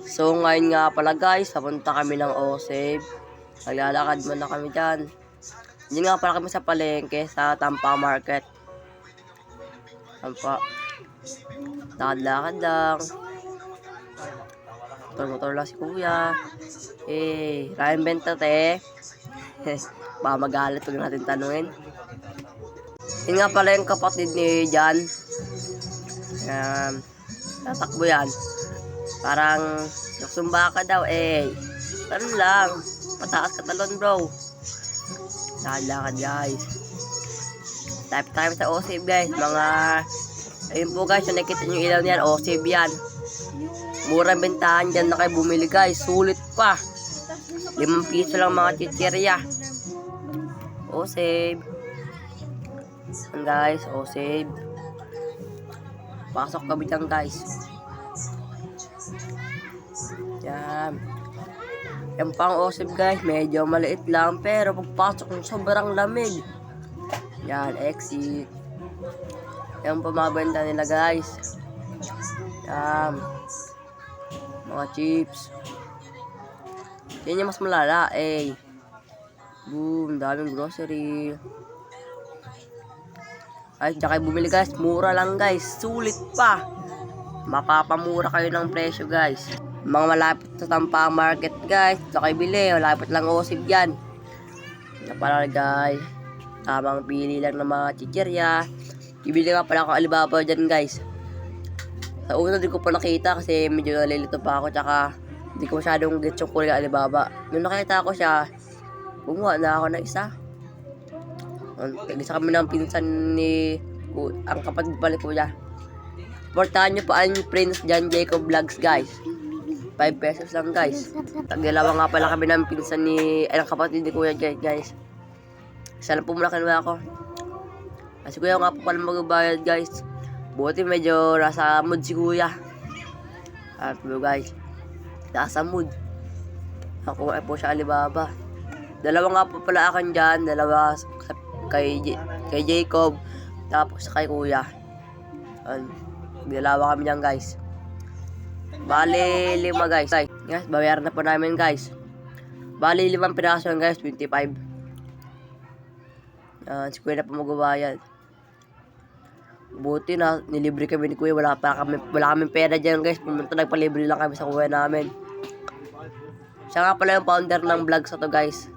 So ngayon nga pala guys, papunta kami ng OSEB. Naglalakad muna kami dyan. Hindi nga pala kami sa palengke sa Tampa Market. Tampa. Lakad-lakad lang. Motor-motor lang si kuya. Ryan Benta te. Baka magalit pag natin tanungin. Yun nga pala yung kapatid ni Jan. Tatakbo yan. Parang nagsumba ka daw Tanong lang. Pataas ka talon bro. Lakad-lakad guys. Type time sa OSEB guys. Ayun po guys, yung nakita nyo ilaw niyan, OSEB yan. Murang bentahan dyan na kayo bumili guys. Sulit pa. 5 piso lang mga chichirya. OSEB. Yan guys, OSEB. Pasok kami dyan guys. Yan. Yan pang OSEB guys, medyo maliit lang. Pero pagpasok ng sobrang lamig. Yan, exit. Yan pa mga benta nila guys. Yan. Mga chips. Yan yung mas malala Boom, daming grocery. Ay, tsaka bumili guys, mura lang guys. Sulit pa. Mapapamura kayo ng presyo guys. Mga malapit sa Tampa Market guys, tsaka bili. Malapit lang OSEB yan. Napala guys. Tamang pili lang ng mga chichirya. Ibili nga pala ako Alibaba dyan guys. Sa una di ko pa nakita kasi medyo nalilito pa ako. Tsaka di ko masyadong get yung kulay Alibaba. Nung nakita ko siya, kumuha na ako ng isa. Isa kami ng pinsan ni ang kapatid pala kuya. Portahan nyo pa ang Prince John Jacob Vlogs guys. 5 pesos lang guys. Tagdalawa nga pala kami ng pinsan ni ang kapatid ni kuya guys. Isa lang po muna kanila ako. Kasi kuya nga po pala magbabayad guys. Buti medyo nasa mood si kuya. At guys, nasa mood. Ako ay po siya Alibaba. Dalawa nga po pala akin dyan. Dalawa kay Jacob. Tapos kay kuya. Dalawa kami dyan guys. Bali 5 guys. Guys, babayaran na po namin guys. Bali 5 piraso yan guys, 25. Si kuya na po magbabayad. Buti na nilibre kami ni kuya. Wala kami pera dyan guys. Pumunta nagpalibre lang kami sa kuya namin. Siya nga pala yung founder ng vlogs na to guys.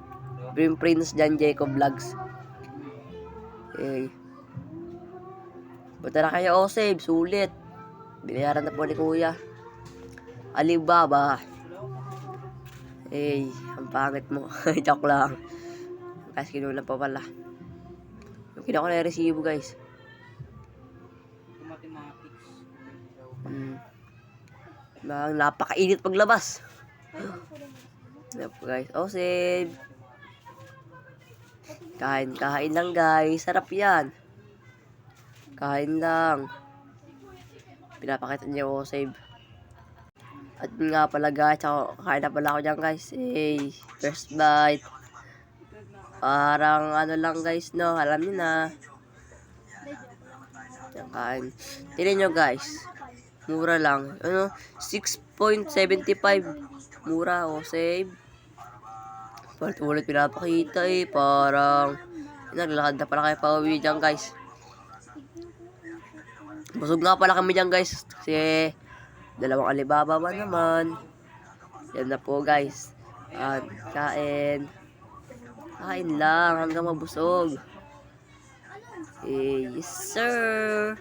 Prince John Jacob Vlogs. Punta na kayo OSEB. Sulit. Binayaran na po ni kuya. Alibaba. Ang pangit mo. Joke lang. Kasi kinulang pa pala. Yung kinuha ko na yung resibo guys. Napakainit paglabas. Yan po guys. OSEB. Kain lang guys. Sarap yan. Kain lang. Pinapakita niya OSEB. At nga pala guys, kain na pala ako dyan guys. First bite. Parang ano lang guys, no? Alam niyo na. Yan kain. Tignan nyo guys. Mura lang. 6.75. Mura, OSEB. Ulit pinapakita Parang naglalakad na pala kayo pauwi dyan guys. Busog nga pala kami dyan guys. Kasi 2 Alibaba ba naman. Yan na po guys. Kain lang hanggang mabusog. Yes sir.